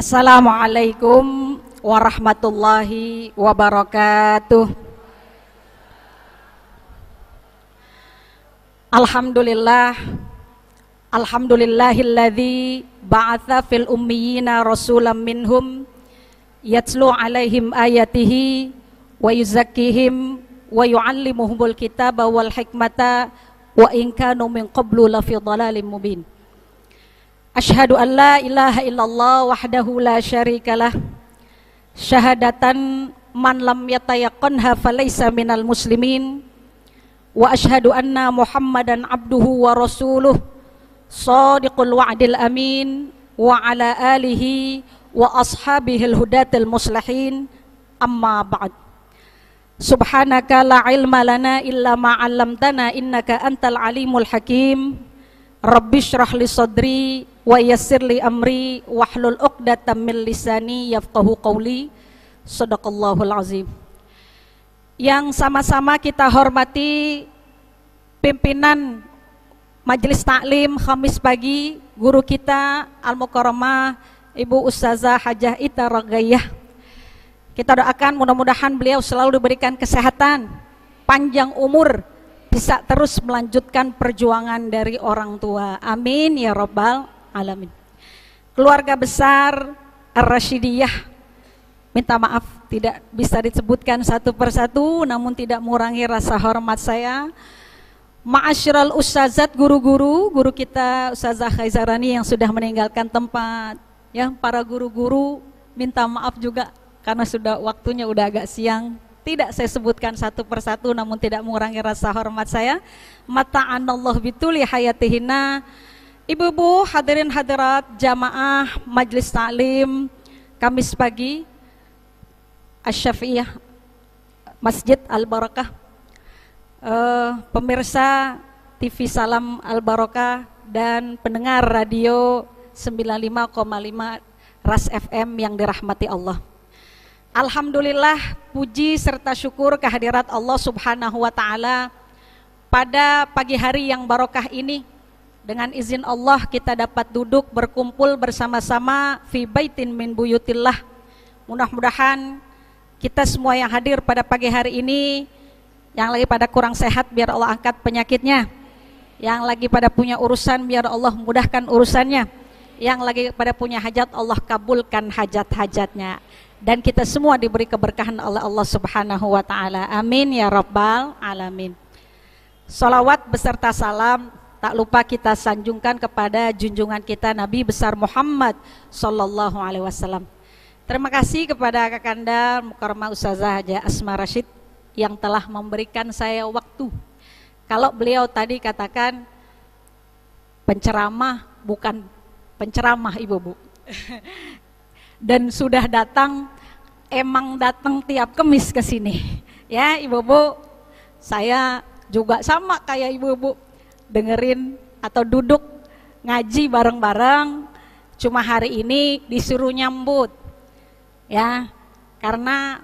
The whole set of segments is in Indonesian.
Assalamualaikum warahmatullahi wabarakatuh. Alhamdulillah, alhamdulillahilladzi ba'atha fil ummiyina rasulam minhum yatslu alaihim ayatihi wa yuzakkihim wa yu'allimuhumul kitaba wal hikmata wa in kanu min qablu lafi dhalalim mubin. Asyhadu an la ilaha illallah wahdahu la syarikalah syahadatan man lam yatayaqqanha falaysa minal muslimin wa asyhadu anna muhammadan abduhu wa rasuluh shadiqul wa'dil amin wa ala alihi wa ashabihil hudatil muslihin amma ba'd. Subhanaka la ilma lana illa ma 'allamtana innaka antal alimul hakim. Rabbi syrah li sadri wa yassir li amri wahlul 'uqdatam min lisani yafqahu qawli. Shadaqallahul azim. Yang sama-sama kita hormati pimpinan Majelis Taklim Khamis pagi, guru kita Al-Mukarramah Ibu Ustazah Hajah Ita Ragayah. Kita doakan mudah-mudahan beliau selalu diberikan kesehatan, panjang umur, bisa terus melanjutkan perjuangan dari orang tua. Amin ya rabbal alamin. Keluarga besar Ar-Rasyidiyah, minta maaf tidak bisa disebutkan satu persatu, namun tidak mengurangi rasa hormat saya. Ma'asyiral ustazat, guru-guru, guru kita Ustazah Khaizarani yang sudah meninggalkan tempat. Ya, para guru-guru minta maaf juga karena sudah waktunya udah agak siang. Tidak saya sebutkan satu persatu, namun tidak mengurangi rasa hormat saya. Mata'anallah bituli hayatihina. Ibu-ibu, hadirin hadirat jamaah Majelis Taklim Kamis pagi Asy-Syafi'iyah Masjid Al-Barakah, pemirsa TV Salam Al-Barakah dan pendengar radio 95,5 Ras FM yang dirahmati Allah. Alhamdulillah, puji serta syukur kehadirat Allah Subhanahu wa Ta'ala. Pada pagi hari yang barokah ini, dengan izin Allah kita dapat duduk berkumpul bersama-sama fi baitin min buyutillah. Mudah-mudahan kita semua yang hadir pada pagi hari ini, yang lagi pada kurang sehat biar Allah angkat penyakitnya, yang lagi pada punya urusan biar Allah mudahkan urusannya, yang lagi pada punya hajat Allah kabulkan hajat-hajatnya, dan kita semua diberi keberkahan oleh Allah Subhanahu wa Ta'ala. Amin ya rabbal alamin. Salawat beserta salam tak lupa kita sanjungkan kepada junjungan kita Nabi besar Muhammad sallallahu alaihi wasallam. Terima kasih kepada Kakanda Mukarramah Ustazah Hajah Asma Rashid yang telah memberikan saya waktu. Kalau beliau tadi katakan penceramah, bukan penceramah ibu-ibu. Dan sudah datang, emang datang tiap Kamis ke sini. Ya ibu-ibu, saya juga sama kayak ibu-ibu, dengerin atau duduk ngaji bareng-bareng. Cuma hari ini disuruh nyambut. Ya, karena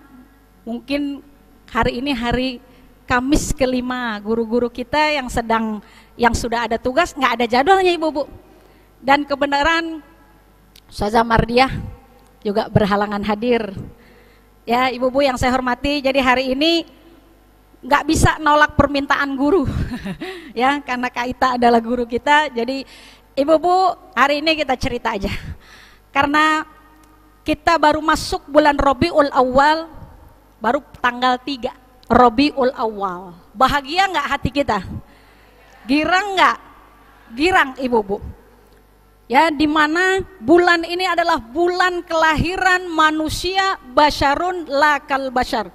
mungkin hari ini hari Kamis kelima, guru-guru kita yang sudah ada tugas nggak ada jadwalnya ibu-ibu. Dan kebenaran Ustazah Mardiah juga berhalangan hadir. Ya ibu-ibu yang saya hormati, jadi hari ini nggak bisa nolak permintaan guru. Ya, karena Kak Ita adalah guru kita. Jadi ibu-ibu hari ini kita cerita aja. Karena kita baru masuk bulan Rabiul Awal, baru tanggal 3 Rabiul Awal. Bahagia nggak hati kita? Girang nggak? Girang ibu-ibu. Ya, di mana bulan ini adalah bulan kelahiran manusia, basyarun lakal basyar.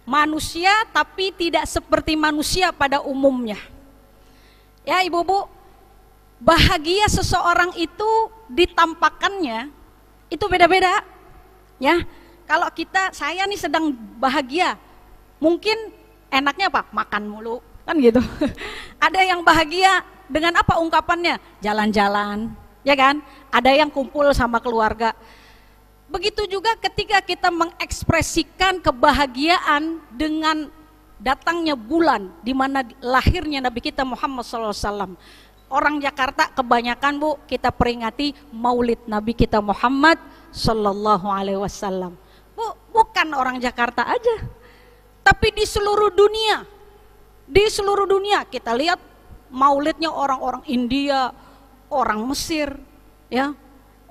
Manusia tapi tidak seperti manusia pada umumnya. Ya ibu-ibu, bahagia seseorang itu ditampakkannya itu beda-beda. Ya, kalau saya nih sedang bahagia, mungkin enaknya apa? Makan mulu, kan gitu. Ada yang bahagia dengan apa ungkapannya? Jalan-jalan, ya kan? Ada yang kumpul sama keluarga. Begitu juga ketika kita mengekspresikan kebahagiaan dengan datangnya bulan di mana lahirnya Nabi kita Muhammad SAW. orang Jakarta kebanyakan Bu kita peringati Maulid Nabi kita Muhammad Sallallahu Alaihi Wasallam. Bu, bukan orang Jakarta aja, tapi di seluruh dunia. Di seluruh dunia kita lihat maulidnya orang-orang India, orang Mesir, ya,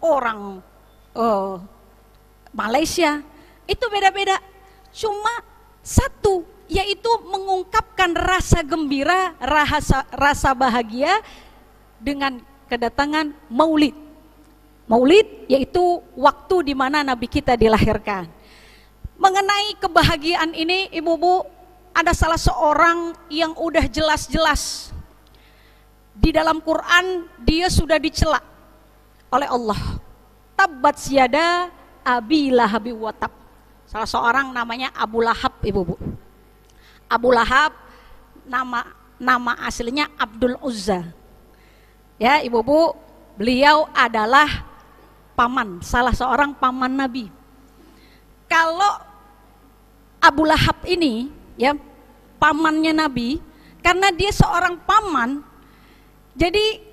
orang Malaysia, itu beda-beda. Cuma satu, yaitu mengungkapkan rasa gembira, rasa bahagia dengan kedatangan Maulid. Maulid yaitu waktu di mana Nabi kita dilahirkan. Mengenai kebahagiaan ini, ibu-ibu, ada salah seorang yang udah jelas-jelas di dalam Quran dia sudah dicela oleh Allah. Tabbat yada abi lahabi wa tab. Salah seorang namanya Abu Lahab, ibu-ibu. Abu Lahab nama aslinya Abdul Uzza. Ya, ibu-ibu, beliau adalah paman, salah seorang paman Nabi. Kalau Abu Lahab ini, ya, pamannya Nabi, karena dia seorang paman, jadi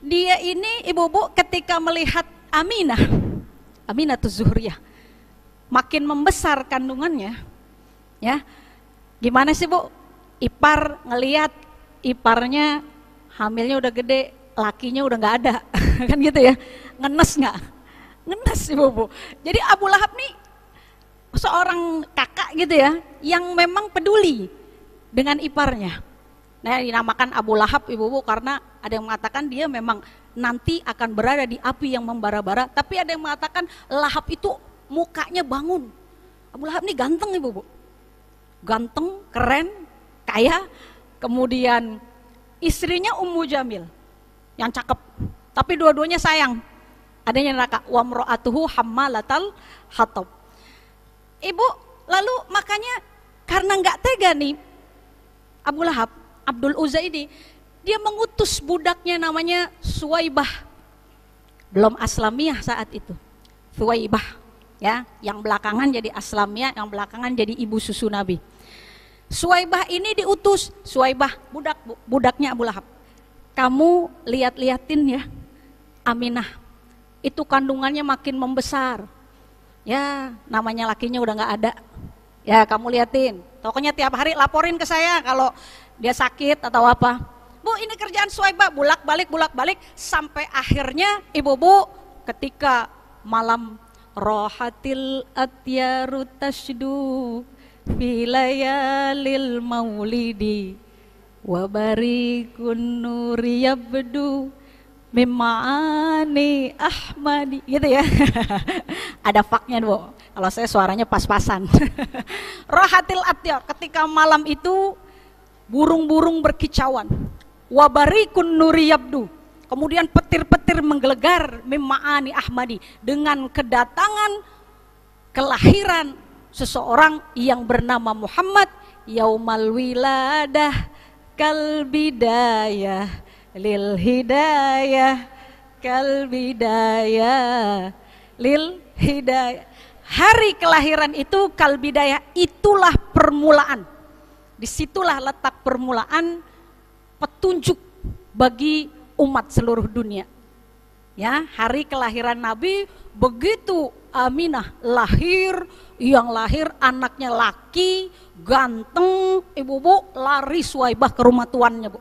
dia ini, ibu-ibu, ketika melihat Aminah Zuhriyah makin membesar kandungannya, ya, gimana sih Bu? Ipar ngelihat iparnya hamilnya udah gede, lakinya udah nggak ada, kan gitu ya, ngenes nggak? Ngenes ibu-ibu. Jadi Abu Lahab nih seorang kakak gitu ya, yang memang peduli dengan iparnya. Nah, dinamakan Abu Lahab, ibu-ibu, karena ada yang mengatakan dia memang nanti akan berada di api yang membara-bara, tapi ada yang mengatakan Lahab itu mukanya bangun. Abu Lahab nih ganteng, ibu-ibu, ganteng, keren, kaya. Kemudian istrinya Ummu Jamil yang cakep, tapi dua-duanya sayang. Adanya neraka, wa mra'atuhu hammalatal hatab. Ibu, lalu makanya karena nggak tega nih Abu Lahab, Abdul Uzza ini, dia mengutus budaknya namanya Suwaibah. Belum Aslamiyah saat itu. Suwaibah, ya, yang belakangan jadi Aslamiyah, yang belakangan jadi ibu susu Nabi. Suwaibah ini diutus, Suwaibah budaknya Abu Lahab. Kamu lihat-liatin ya Aminah, itu kandungannya makin membesar. Ya, namanya lakinya udah nggak ada. Ya, kamu liatin. Pokoknya tiap hari laporin ke saya kalau dia sakit atau apa. Bu, ini kerjaan Suwaibah, bolak-balik sampai akhirnya ibu-ibu ketika malam rohatil atyaru tashdu filayalil maulidi wabarikun nuri yabdu mima'ani ahmadi, gitu ya. Ada faknya Bu, kalau saya suaranya pas-pasan. Rohatil atyar, ketika malam itu burung-burung berkicauan. Wabarikun nuri yabdu, kemudian petir-petir menggelegar mima'ani ahmadi, dengan kedatangan kelahiran seseorang yang bernama Muhammad. Yaumal wiladah kal bidayah lil hidayah kal bidayah lil hidayah. Hari kelahiran itu kal bidayah, itulah permulaan. Disitulah letak permulaan petunjuk bagi umat seluruh dunia. Ya, hari kelahiran Nabi, begitu Aminah lahir, yang lahir anaknya laki, ganteng, ibu-ibu, lari Suwaibah ke rumah tuannya, Bu.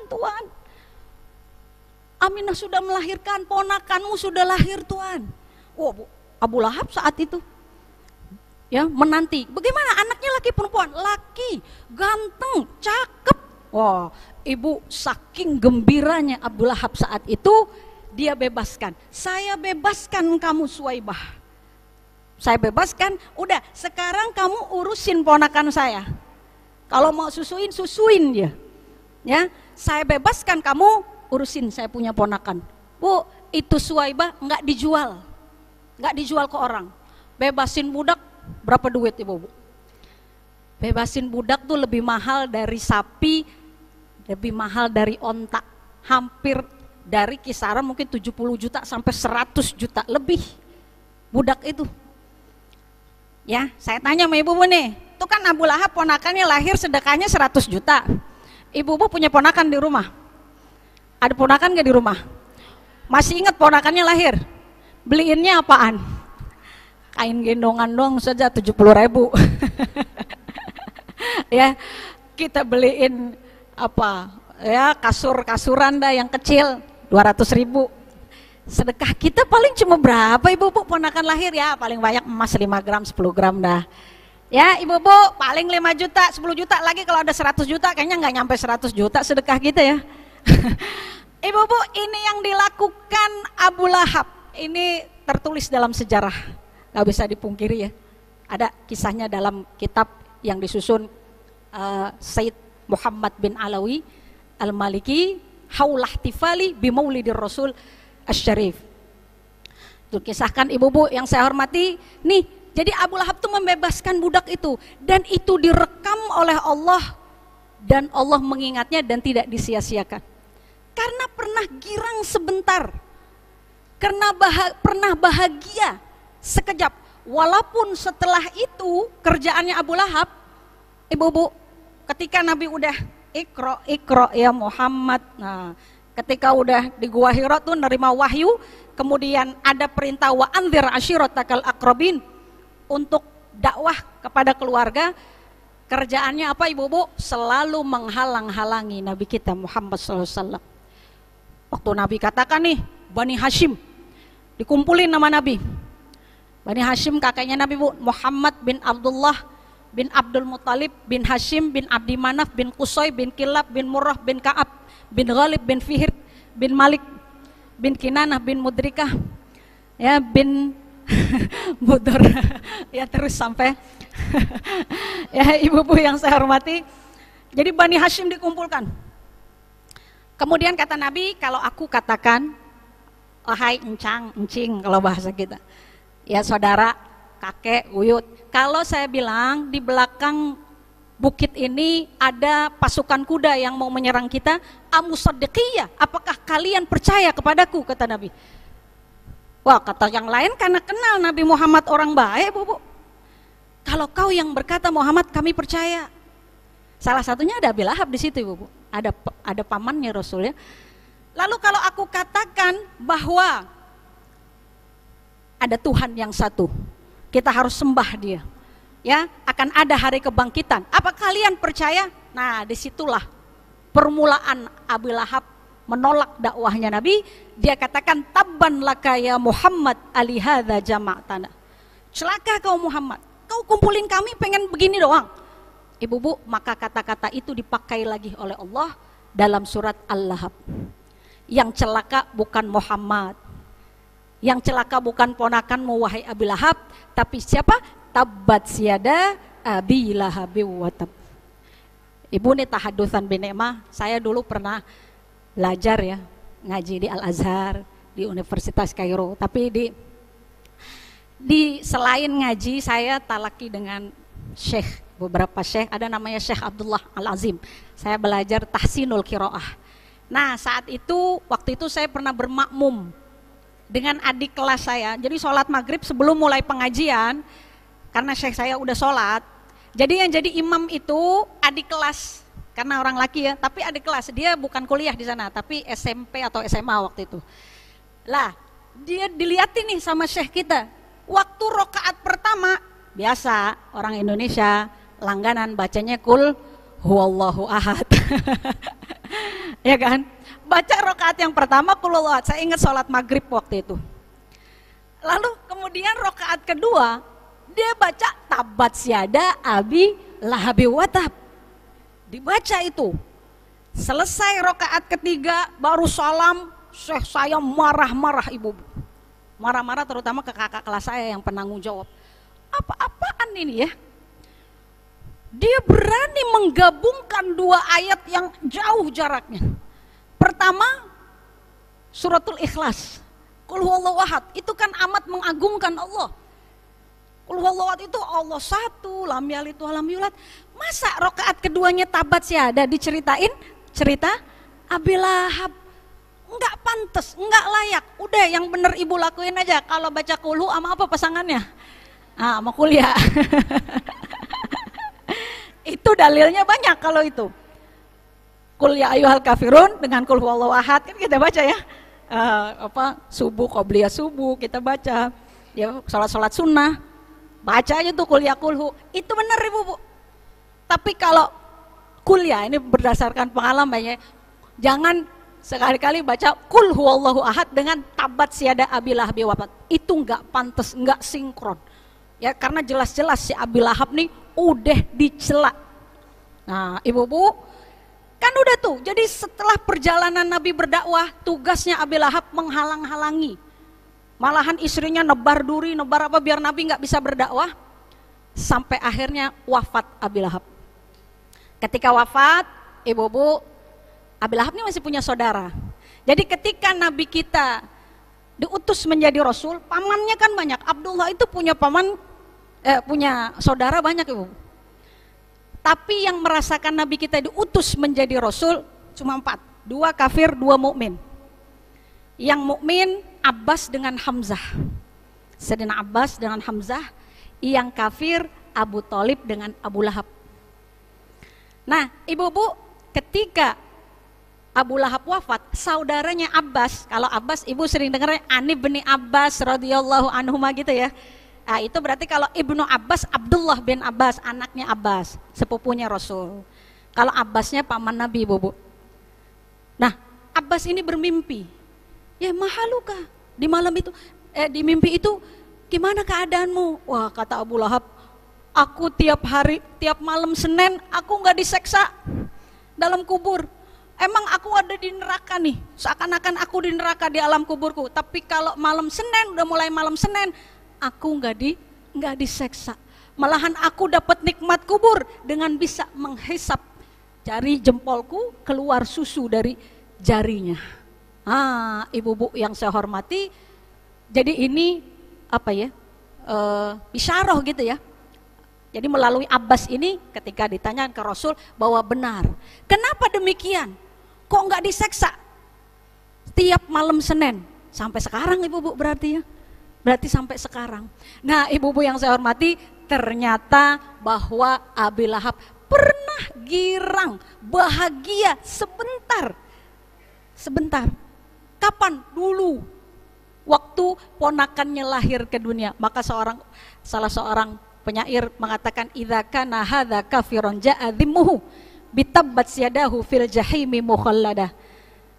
Tuan, Aminah sudah melahirkan, ponakanmu sudah lahir, Tuan. Wah, Bu, Abu Lahab saat itu ya menanti, bagaimana anaknya laki perempuan? Laki, ganteng, cakep. Wah, ibu, saking gembiranya Abu Lahab saat itu, dia bebaskan. Saya bebaskan kamu Suwaibah. Saya bebaskan, udah sekarang kamu urusin ponakan saya. Kalau mau susuin dia. Ya, saya bebaskan, kamu urusin saya punya ponakan. Bu, itu Suwaibah nggak dijual. Nggak dijual ke orang. Bebasin budak berapa duit, Ibu? Bebasin budak tuh lebih mahal dari sapi, lebih mahal dari onta. Hampir dari kisaran mungkin 70 juta sampai 100 juta lebih budak itu. Ya, saya tanya sama ibu-ibu nih, itu kan Abu Lahab ponakannya lahir sedekahnya 100 juta. Ibu-ibu punya ponakan di rumah, Ada ponakan gak di rumah? Masih ingat ponakannya lahir? Beliinnya apaan? Kain gendongan doang saja 70.000. Ya, kita beliin apa? Ya, kasur-kasuran dah yang kecil 200.000. Sedekah kita paling cuma berapa ibu-ibu ponakan lahir ya? Paling banyak emas 5 gram, 10 gram dah. Ya ibu-ibu paling 5 juta, 10 juta lagi, kalau ada 100 juta kayaknya nggak nyampe 100 juta sedekah kita ya. Ibu-ibu, ini yang dilakukan Abu Lahab. Ini tertulis dalam sejarah, nggak bisa dipungkiri ya. Ada kisahnya dalam kitab yang disusun Said Muhammad bin Alawi Al-Maliki, Haulah Tifali Bimaulidir Rasul Asy-Syarif. Itu kisahkan ibu-ibu yang saya hormati. Nih, jadi Abu Lahab itu membebaskan budak itu, dan itu direkam oleh Allah, dan Allah mengingatnya dan tidak disia-siakan. Karena pernah girang sebentar, karena pernah bahagia sekejap. Walaupun setelah itu kerjaannya Abu Lahab, ibu-ibu, ketika Nabi udah Iqra ya Muhammad. Nah, ketika udah di Gua Hira tuh nerima wahyu, kemudian ada perintah wa anzir ashiratakal aqrabin untuk dakwah kepada keluarga. Kerjaannya apa ibu-ibu? Selalu menghalang-halangi Nabi kita Muhammad SAW. Waktu Nabi katakan nih, Bani Hashim, dikumpulin nama Nabi. Bani Hashim kakeknya Nabi bu, Muhammad bin Abdullah bin Abdul Muttalib bin Hashim bin Abdi Manaf bin Qusay bin Kilab bin Murrah bin Ka'ab bin Ghalib bin Fihir bin Malik bin Kinanah bin Mudrikah ya bin Mudor ya, terus sampai ya ibu-ibu yang saya hormati. Jadi Bani Hashim dikumpulkan. Kemudian kata Nabi, kalau aku katakan wahai encing kalau bahasa kita ya, saudara, kakek, uyut, kalau saya bilang di belakang bukit ini ada pasukan kuda yang mau menyerang kita, amusaddiqiyah, apakah kalian percaya kepadaku, kata Nabi. Wah, kata yang lain karena kenal Nabi Muhammad orang baik, bu. Kalau kau yang berkata Muhammad, kami percaya. Salah satunya ada Abu Lahab di situ, bu. Ada pamannya Rasul ya. Lalu kalau aku katakan bahwa ada Tuhan yang satu, kita harus sembah dia, ya, akan ada hari kebangkitan, apa kalian percaya? Nah, disitulah permulaan Abu Lahab menolak dakwahnya Nabi. Dia katakan, tabban laka ya Muhammad alihadza jama'tana. Celaka kau Muhammad, kau kumpulin kami pengen begini doang. Ibu-bu, maka kata-kata itu dipakai lagi oleh Allah dalam surat Al-Lahab. Yang celaka bukan Muhammad, yang celaka bukan ponakanmu wahai Abu Lahab, tapi siapa? Tabbat siada Abi Lahabi wa tab. Ibu nih tahadutsan binikmah, saya dulu pernah belajar ya, ngaji di Al-Azhar, di Universitas Kairo. Tapi di selain ngaji, saya talaki dengan syekh, beberapa syekh, ada namanya Syekh Abdullah Al-Azim. Saya belajar tahsinul qiraah. Nah, saat itu, waktu itu saya pernah bermakmum dengan adik kelas saya. Jadi sholat maghrib sebelum mulai pengajian, karena syekh saya udah sholat, jadi yang jadi imam itu adik kelas, karena orang laki ya, tapi adik kelas, dia bukan kuliah di sana, tapi SMP atau SMA waktu itu. Lah, dia dilihatin nih sama syekh kita, waktu rokaat pertama, biasa orang Indonesia langganan bacanya kul huwallahu ahad. Ya kan? Baca rokaat yang pertama kul huwallahu ahad. Saya ingat sholat maghrib waktu itu. Lalu kemudian rokaat kedua dia baca tabat siada Abi Lahabi watab. Dibaca itu. Selesai rokaat ketiga baru salam, syekh saya marah-marah ibu. Marah-marah terutama ke kakak kelas saya yang penanggung jawab. Apa-apaan ini ya? Dia berani menggabungkan dua ayat yang jauh jaraknya. Pertama, suratul Ikhlas. Qul huwallahu ahad, itu kan amat mengagungkan Allah. Qul huwallahu ahad itu Allah satu, lam yalid wa lam yulad. Masa rakaat keduanya tabat siada diceritain cerita Abi Lahab? Enggak pantas, enggak layak. Udah yang bener ibu lakuin aja. Kalau baca kulhu sama apa pasangannya? Ah, sama kuliah. Itu dalilnya banyak kalau itu. Qul ya ayyuhal kafirun dengan qul huwallahu ahad kan kita baca ya. Subuh, qobliyah subuh kita baca. Ya, salat sunnah. Baca aja tuh qul ya qulhu. Itu benar Ibu, Bu. Tapi kalau kuliah ini berdasarkan pengalamannya, jangan sekali-kali baca qul huwallahu ahad dengan tabat siada Abi Lahab wafat. Itu enggak pantas, enggak sinkron. Ya, karena jelas-jelas si Abi Lahab nih udah dicela. Nah, Ibu-bu, kan udah tuh. Jadi setelah perjalanan Nabi berdakwah, tugasnya Abi Lahab menghalang-halangi. Malahan istrinya nebar duri, nebar apa biar Nabi nggak bisa berdakwah. Sampai akhirnya wafat Abi Lahab. Ketika wafat, Ibu-bu, Abi Lahab ini masih punya saudara. Jadi ketika Nabi kita diutus menjadi Rasul, pamannya kan banyak. Abdullah itu punya punya saudara banyak Ibu. Tapi yang merasakan Nabi kita diutus menjadi Rasul cuma 4. 2 kafir, 2 mukmin. Yang mukmin Abbas dengan Hamzah. Sayyidina Abbas dengan Hamzah. Yang kafir Abu Thalib dengan Abu Lahab. Nah, Ibu-bu, ketika Abu Lahab wafat, saudaranya Abbas, kalau Abbas Ibu sering dengar Ani bin Abbas radhiyallahu anhuma gitu ya. Nah, itu berarti kalau Ibnu Abbas, Abdullah bin Abbas, anaknya Abbas, sepupunya Rasul. Kalau Abbasnya paman Nabi, Ibu. Nah, Abbas ini bermimpi. Ya, mahaluka di malam itu, di mimpi itu gimana keadaanmu? Wah, kata Abu Lahab, aku tiap hari, tiap malam Senin aku nggak diseksa dalam kubur. Emang aku ada di neraka nih, seakan-akan aku di neraka di alam kuburku. Tapi kalau malam Senin, udah mulai malam Senin, aku nggak diseksa. Malahan aku dapat nikmat kubur dengan bisa menghisap jari jempolku keluar susu dari jarinya. Ibu-bu yang saya hormati, jadi ini apa ya? Bisyarah gitu ya. Jadi melalui Abbas ini ketika ditanya ke Rasul bahwa benar. Kenapa demikian? Kok nggak diseksa tiap malam Senin? Sampai sekarang Ibu-bu berarti ya. Berarti sampai sekarang. Nah, Ibu-bu yang saya hormati, ternyata bahwa Abi Lahab pernah girang, bahagia sebentar. Sebentar. Kapan? Dulu. Waktu ponakannya lahir ke dunia. Maka salah seorang penyair mengatakan idza kana hadza kafirun ja'a dhimmuhu bitabbat yadahu fil jahimi mukhalladah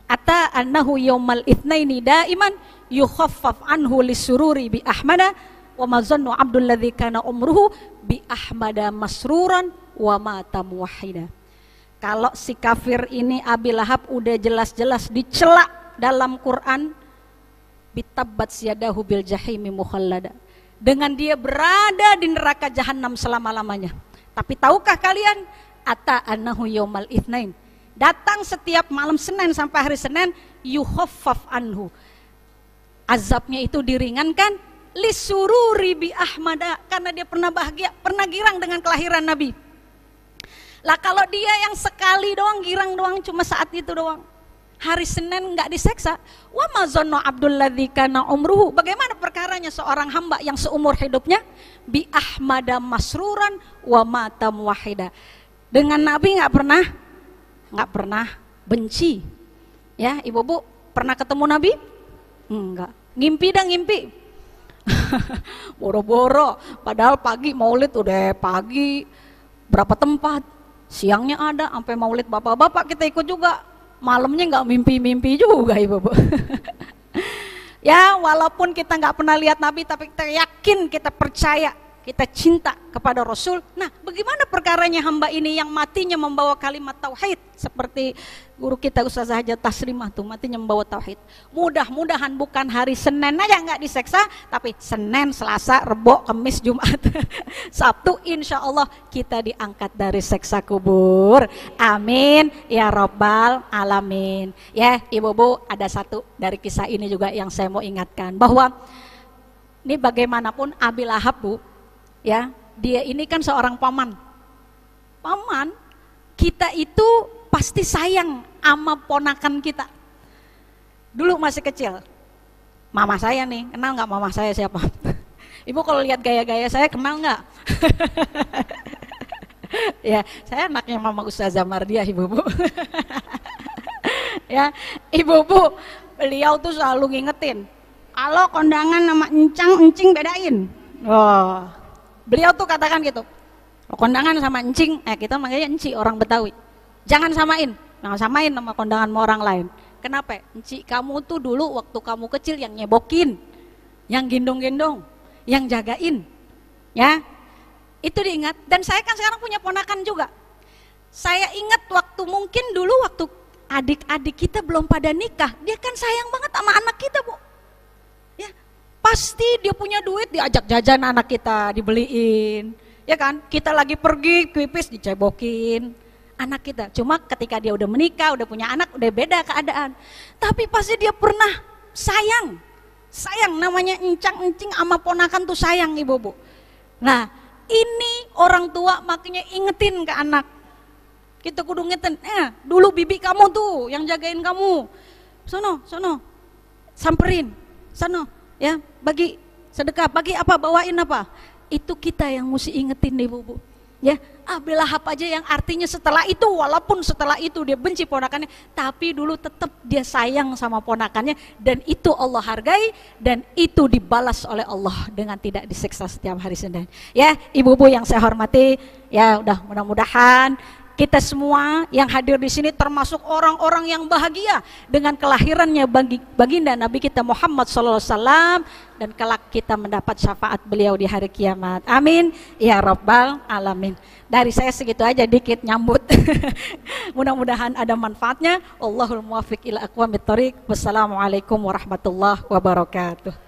ata annahu yaumal itsnaini daiman yukhaffaf anhu lisururi bi ahmada wa ma zannu abdul ladzi kana umruhu bi ahmada masruran wa mata muwahhida. Kalau si kafir ini Abi Lahab udah jelas-jelas dicela dalam Quran, bitabbat yadahu bil jahimi mukhallada, dengan dia berada di neraka jahanam selama-lamanya. Tapi tahukah kalian, ata annahu yaumal itsnain, datang setiap malam Senin sampai hari Senin, yukhaffaf anhu, azabnya itu diringankan, lisururi bi ahmada, karena dia pernah bahagia, pernah girang dengan kelahiran Nabi. Lah kalau dia yang sekali doang girang doang, cuma saat itu doang, hari Senin nggak diseksa, wa mazannu abdul ladzi kana umruhu, bagaimana perkaranya seorang hamba yang seumur hidupnya bi ahmada masruran wa mata muwahhida, dengan Nabi nggak pernah benci. Ya, Ibu-bu pernah ketemu Nabi? Enggak. Ngimpi dan ngimpi. Boro-boro, padahal pagi maulid udah pagi berapa tempat, siangnya ada, sampai maulid bapak-bapak kita ikut juga. Malamnya nggak mimpi-mimpi juga Ibu-bu. Ya, walaupun kita nggak pernah lihat Nabi, tapi kita yakin, kita percaya, kita cinta kepada Rasul. Nah, bagaimana perkaranya hamba ini yang matinya membawa kalimat tauhid, seperti guru kita Ustazah Hajat Taslimah tuh, matinya membawa tauhid. Mudah-mudahan bukan hari Senin aja nggak diseksa, tapi Senin, Selasa, Rebo, Kamis, Jumat, Sabtu, insya Allah kita diangkat dari seksa kubur. Amin ya Rabbal Alamin. Ya, Ibu-bu, ada satu dari kisah ini juga yang saya mau ingatkan, bahwa ini bagaimanapun Abi Lahab, Bu, ya, dia ini kan seorang paman. Paman kita itu pasti sayang sama ponakan kita. Dulu masih kecil, mama saya nih, kenal nggak mama saya siapa? Ibu kalau lihat gaya-gaya saya kenal nggak? Ya, saya anaknya Mama Ustazah Mardiah, Ibu-bu. Ya, Ibu-bu, beliau tuh selalu ngingetin, kalau kondangan nama encang, encing bedain. Oh, beliau tuh katakan gitu, kalau kondangan sama encing, kita manggilnya enci orang Betawi. Jangan samain nama kondangan sama orang lain. Kenapa? Enci kamu tuh dulu waktu kamu kecil yang nyebokin, yang gendong-gendong, yang jagain. Ya, itu diingat. Dan saya kan sekarang punya ponakan juga. Saya ingat waktu mungkin dulu waktu adik-adik kita belum pada nikah, dia kan sayang banget sama anak kita, Bu. Ya, pasti dia punya duit, diajak jajan anak kita, dibeliin. Ya kan? Kita lagi pergi pipis dicebokin anak kita. Cuma ketika dia udah menikah, udah punya anak, udah beda keadaan. Tapi pasti dia pernah sayang namanya encang-encing sama ponakan tuh sayang, Ibu-bu. Nah, ini orang tua makanya ingetin ke anak. Kita kudu ngingetin, dulu bibi kamu tuh yang jagain kamu. Sono, samperin, sono, ya, bagi sedekah, bagi apa, bawain apa. Itu kita yang mesti ingetin, Ibu-bu. Ya, Abu Lahab aja yang artinya setelah itu, walaupun setelah itu dia benci ponakannya, tapi dulu tetap dia sayang sama ponakannya, dan itu Allah hargai, dan itu dibalas oleh Allah dengan tidak disiksa setiap hari Senin. Ya, Ibu-bu yang saya hormati, ya udah mudah-mudahan kita semua yang hadir di sini termasuk orang-orang yang bahagia dengan kelahirannya baginda Nabi kita Muhammad SAW, dan kelak kita mendapat syafaat beliau di hari kiamat. Amin ya rabbal alamin. Dari saya segitu aja, dikit nyambut. Mudah-mudahan ada manfaatnya. Allahul muwaffiq ila aqwamit thoriq. Wassalamualaikum warahmatullahi wabarakatuh.